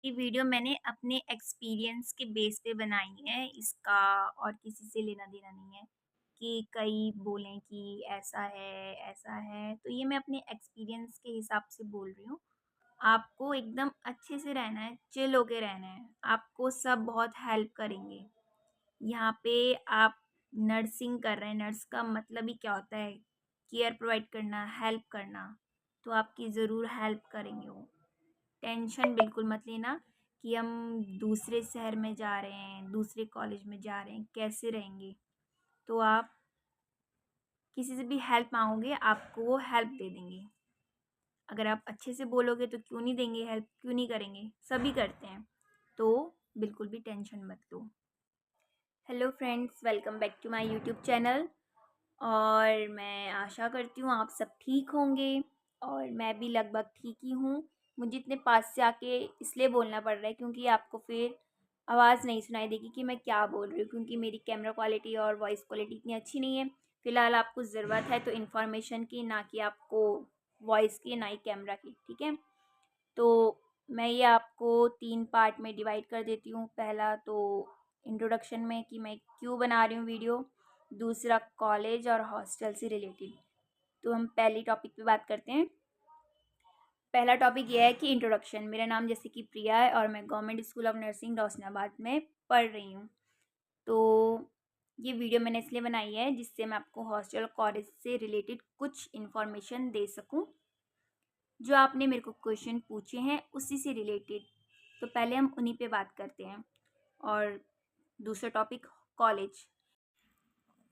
ये वीडियो मैंने अपने एक्सपीरियंस के बेस पे बनाई है, इसका और किसी से लेना-देना नहीं है कि कई बोलें कि ऐसा है, तो ये मैं अपने एक्सपीरियंस के हिसाब से बोल रही हूँ। आपको एकदम अच्छे से रहना है, चिल होके रहना है, आपको सब बहुत हेल्प करेंगे। यहाँ पे आप नर्सिंग कर रहे हैं, नर्स का मतलब ही क्या होता है? केयर प्रोवाइड करना, हेल्प करना, तो आपकी ज़रूर हेल्प करेंगे वो। टेंशन बिल्कुल मत लेना कि हम दूसरे शहर में जा रहे हैं, दूसरे कॉलेज में जा रहे हैं, कैसे रहेंगे? तो आप किसी से भी हेल्प माँगोगे, आपको वो हेल्प दे देंगे। अगर आप अच्छे से बोलोगे तो क्यों नहीं देंगे हेल्प, क्यों नहीं करेंगे? सभी करते हैं। तो बिल्कुल भी टेंशन मत लो। Hello friends, welcome back to my YouTube channel. और मैं आशा करती हूँ आप सब ठीक होंगे और मैं भी लगभग ठीक ही हूँ। मुझे इतने पास से आके इसलिए बोलना पड़ रहा है क्योंकि आपको फिर आवाज़ नहीं सुनाई देगी कि मैं क्या बोल रही हूँ, क्योंकि मेरी कैमरा क्वालिटी और वॉइस क्वालिटी इतनी अच्छी नहीं है। फ़िलहाल आपको ज़रूरत है तो इन्फॉर्मेशन की, ना कि आपको वॉइस की, ना ही कैमरा की, ठीक है? तो मैं ये आपको 3 पार्ट में डिवाइड कर देती हूँ। पहला तो इंट्रोडक्शन में कि मैं क्यों बना रही हूँ वीडियो, दूसरा कॉलेज और हॉस्टल से रिलेटेड। तो हम पहले टॉपिक पे बात करते हैं। पहला टॉपिक ये है कि इंट्रोडक्शन। मेरा नाम जैसे कि प्रिया है और मैं government school of nursing Roshanabad में पढ़ रही हूँ। तो ये वीडियो मैंने इसलिए बनाई है जिससे मैं आपको हॉस्टल कॉलेज से रिलेटेड कुछ इन्फॉर्मेशन दे सकूँ, जो आपने मेरे को क्वेश्चन पूछे हैं उसी से रिलेटेड। तो पहले हम उन्हीं पे बात करते हैं। और दूसरा टॉपिक कॉलेज।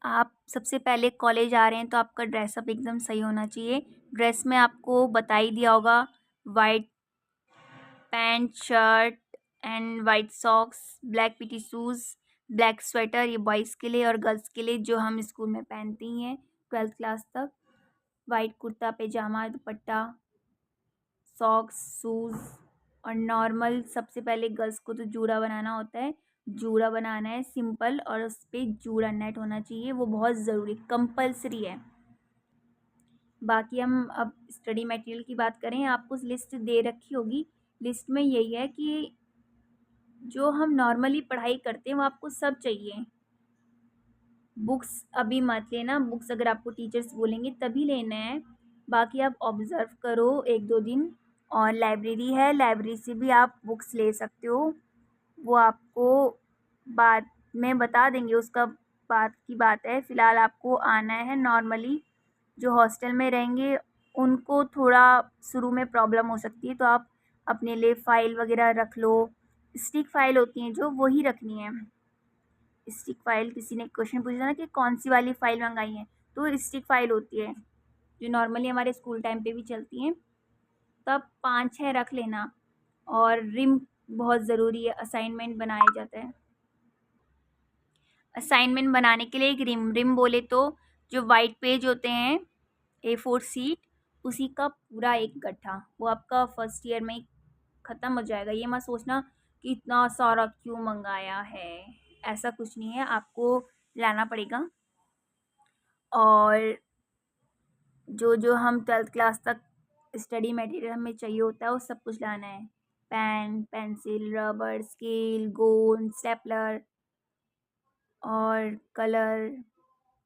आप सबसे पहले कॉलेज आ रहे हैं तो आपका ड्रेसअप एकदम सही होना चाहिए। ड्रेस में आपको बता ही दिया होगा, white pant shirt and white socks, black PT shoes, black sweater, ये बॉयज़ के लिए और गर्ल्स के लिए जो हम स्कूल में पहनती हैं 12th क्लास तक। वाइट कुर्ता पैजामा, दुपट्टा, सॉक्स, शूज़ और नॉर्मल सबसे पहले गर्ल्स को तो जूड़ा बनाना होता है। जूड़ा बनाना है सिंपल और उस पे जूड़ा नेट होना चाहिए, वो बहुत ज़रूरी कंपल्सरी है। बाकी हम अब स्टडी मटेरियल की बात करें, आपको लिस्ट दे रखी होगी। लिस्ट में यही है कि जो हम नॉर्मली पढ़ाई करते हैं वो आपको सब चाहिए। बुक्स अभी मत लेना, बुक्स अगर आपको टीचर्स बोलेंगे तभी लेना है। बाकी आप ऑब्ज़र्व करो 1-2 दिन। और लाइब्रेरी है, लाइब्रेरी से भी आप बुक्स ले सकते हो। वो आपको बाद में बता देंगे, उसका बात की बात है। फ़िलहाल आपको आना है नॉर्मली। जो हॉस्टल में रहेंगे उनको थोड़ा शुरू में प्रॉब्लम हो सकती है, तो आप अपने लिए फ़ाइल वगैरह रख लो। स्टिक फ़ाइल होती हैं जो, वही रखनी है। स्टिक फ़ाइल, किसी ने क्वेश्चन पूछा था ना कि कौन-सी वाली फ़ाइल मंगाई है, तो स्टिक फ़ाइल होती है, जो नॉर्मली हमारे स्कूल टाइम पे भी चलती हैं। तब 5-6 रख लेना। और रिम बहुत ज़रूरी है, असाइनमेंट बनाया जाता है। असाइनमेंट बनाने के लिए एक रिम बोले तो जो वाइट पेज होते हैं, A4 शीट, उसी का पूरा एक गट्ठा, वो आपका फर्स्ट ईयर में ही ख़त्म हो जाएगा। ये मत सोचना कि इतना सारा क्यों मंगाया है, ऐसा कुछ नहीं है, आपको लाना पड़ेगा। और जो हम 12th क्लास तक स्टडी मटेरियल हमें चाहिए होता है वो सब कुछ लाना है। पेन, पेंसिल, रबर, स्केल, गोंद, स्टेपलर और कलर,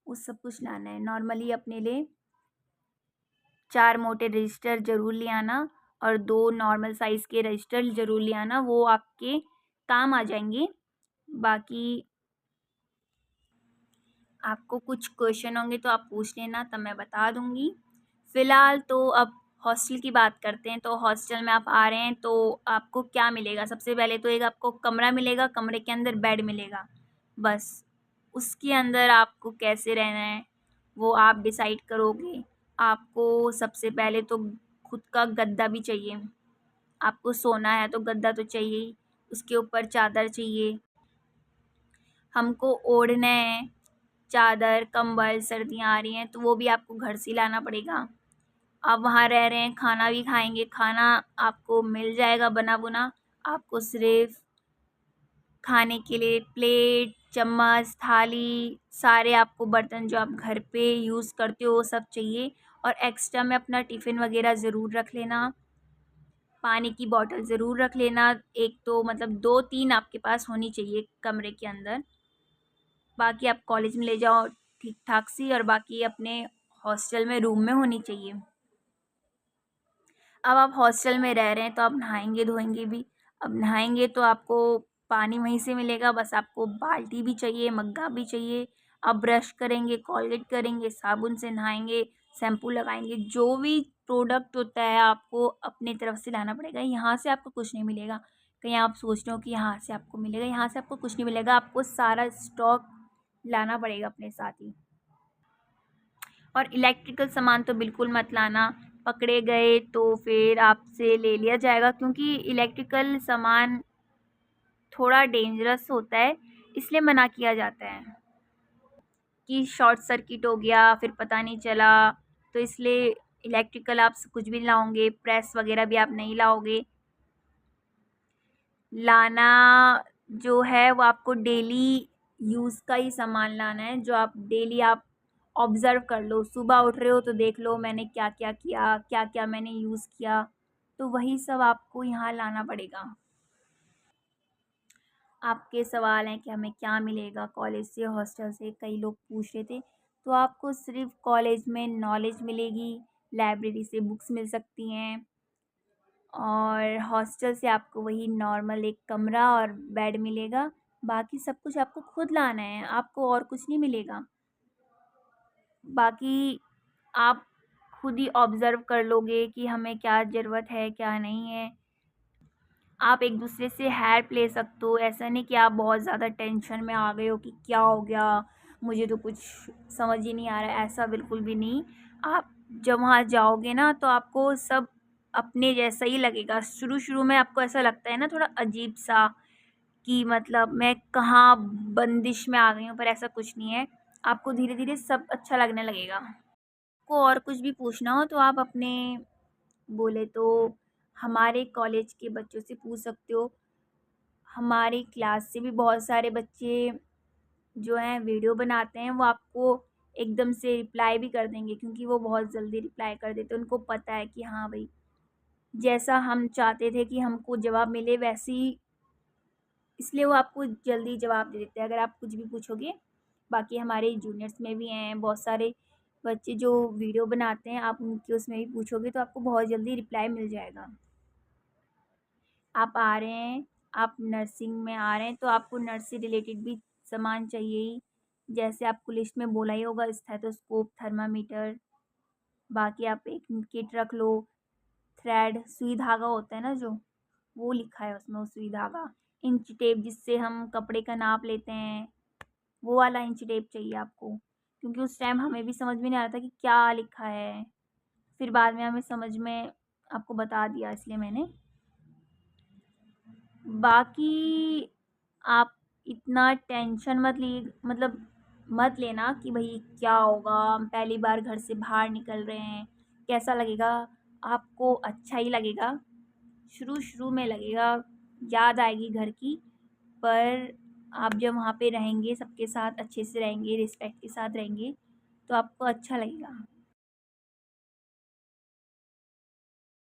वो सब कुछ लाना है। नॉर्मली अपने लिए 4 मोटे रजिस्टर ज़रूर ले आना और 2 नॉर्मल साइज़ के रजिस्टर ज़रूर ले आना, वो आपके काम आ जाएंगे। बाकी आपको कुछ क्वेश्चन होंगे तो आप पूछ लेना, तब मैं बता दूंगी। फ़िलहाल तो अब हॉस्टल की बात करते हैं। तो हॉस्टल में आप आ रहे हैं तो आपको क्या मिलेगा? सबसे पहले तो एक आपको कमरा मिलेगा, कमरे के अंदर बेड मिलेगा, बस। उसके अंदर आपको कैसे रहना है वो आप डिसाइड करोगे। आपको सबसे पहले तो खुद का गद्दा भी चाहिए। आपको सोना है तो गद्दा तो चाहिए ही, उसके ऊपर चादर चाहिए। हमको ओढ़ना है चादर, कंबल, सर्दियाँ आ रही हैं तो वो भी आपको घर से लाना पड़ेगा। आप वहाँ रह रहे हैं, खाना भी खाएँगे, खाना आपको मिल जाएगा बना-बुना। आपको सिर्फ़ खाने के लिए प्लेट, चम्मच, थाली, सारे आपको बर्तन जो आप घर पे यूज़ करते हो वो सब चाहिए। और एक्स्ट्रा में अपना टिफ़िन वग़ैरह ज़रूर रख लेना। पानी की बॉटल ज़रूर रख लेना, एक तो मतलब 2-3 आपके पास होनी चाहिए कमरे के अंदर। बाकी आप कॉलेज में ले जाओ ठीक-ठाक सी, और बाकी अपने हॉस्टल में रूम में होनी चाहिए। अब आप हॉस्टल में रह रहे हैं तो आप नहाएँगे-धोएँगे भी। अब नहाएँगे तो आपको पानी वहीं से मिलेगा, बस आपको बाल्टी भी चाहिए, मग्गा भी चाहिए। आप ब्रश करेंगे, कोलगेट करेंगे, साबुन से नहाएँगे, शैम्पू लगाएँगे, जो भी प्रोडक्ट होता है आपको अपनी तरफ से लाना पड़ेगा। यहाँ से आपको कुछ नहीं मिलेगा। कहीं आप सोच रहे हो कि यहाँ से आपको मिलेगा, यहाँ से आपको कुछ नहीं मिलेगा, आपको सारा स्टॉक लाना पड़ेगा अपने साथ ही। और इलेक्ट्रिकल सामान तो बिल्कुल मत लाना, पकड़े गए तो फिर आपसे ले लिया जाएगा, क्योंकि इलेक्ट्रिकल सामान थोड़ा डेंजरस होता है, इसलिए मना किया जाता है कि शॉर्ट सर्किट हो गया फिर पता नहीं चला, तो इसलिए इलेक्ट्रिकल आप कुछ भी लाओगे, प्रेस वगैरह भी आप नहीं लाओगे। लाना जो है वो आपको डेली यूज़ का ही सामान लाना है, जो आप डेली आप ऑब्ज़र्व कर लो, सुबह उठ रहे हो तो देख लो मैंने क्या-क्या किया, क्या-क्या मैंने यूज़ किया, तो वही सब आपको यहाँ लाना पड़ेगा। आपके सवाल हैं कि हमें क्या मिलेगा कॉलेज से, हॉस्टल से, कई लोग पूछ रहे थे। तो आपको सिर्फ़ कॉलेज में नॉलेज मिलेगी, लाइब्रेरी से बुक्स मिल सकती हैं, और हॉस्टल से आपको वही नॉर्मल एक कमरा और बेड मिलेगा। बाकी सब कुछ आपको खुद लाना है, आपको और कुछ नहीं मिलेगा। बाकी आप खुद ही ऑब्ज़र्व कर लोगे कि हमें क्या ज़रूरत है, क्या नहीं है। आप एक दूसरे से हेल्प ले सकते हो, ऐसा नहीं कि आप बहुत ज़्यादा टेंशन में आ गए हो कि क्या हो गया, मुझे तो कुछ समझ ही नहीं आ रहा है, ऐसा बिल्कुल भी नहीं। आप जब वहाँ जाओगे ना तो आपको सब अपने जैसा ही लगेगा। शुरू-शुरू में आपको ऐसा लगता है ना थोड़ा अजीब-सा कि मतलब मैं कहाँ बंदिश में आ गई हूँ, पर ऐसा कुछ नहीं है। आपको धीरे-धीरे सब अच्छा लगने लगेगा। आपको और कुछ भी पूछना हो तो आप अपने बोले तो हमारे कॉलेज के बच्चों से पूछ सकते हो। हमारी क्लास से भी बहुत सारे बच्चे जो हैं वीडियो बनाते हैं, वो आपको एकदम से रिप्लाई भी कर देंगे, क्योंकि वो बहुत जल्दी रिप्लाई कर देते हैं। उनको पता है कि हाँ भाई, जैसा हम चाहते थे कि हमको जवाब मिले वैसे ही, इसलिए वो आपको जल्दी जवाब दे देते हैं अगर आप कुछ भी पूछोगे। बाकी हमारे जूनियर्स में भी हैं बहुत सारे बच्चे जो वीडियो बनाते हैं, आप उनके उसमें भी पूछोगे तो आपको बहुत जल्दी रिप्लाई मिल जाएगा। आप आ रहे हैं, आप नर्सिंग में आ रहे हैं तो आपको नर्स से रिलेटेड भी सामान चाहिए ही। जैसे आपको लिस्ट में बोला ही होगा, स्टेथोस्कोप, थर्मामीटर, बाकी आप एक किट रख लो, थ्रेड, सुई धागा होता है ना जो, वो लिखा है उसमें, वो सुई धागा, इंची टेप जिससे हम कपड़े का नाप लेते हैं, वो वाला इंची टेप चाहिए आपको। क्योंकि उस टाइम हमें भी समझ में नहीं आ रहा था कि क्या लिखा है, फिर बाद में हमें समझ में आपको बता दिया, इसलिए मैंने। बाकी आप इतना टेंशन मत लिए, मतलब मत लेना कि भाई क्या होगा, हम पहली बार घर से बाहर निकल रहे हैं, कैसा लगेगा। आपको अच्छा ही लगेगा, शुरू-शुरू में लगेगा, याद आएगी घर की, पर आप जब वहाँ पे रहेंगे, सबके साथ अच्छे से रहेंगे, रिस्पेक्ट के साथ रहेंगे, तो आपको अच्छा लगेगा।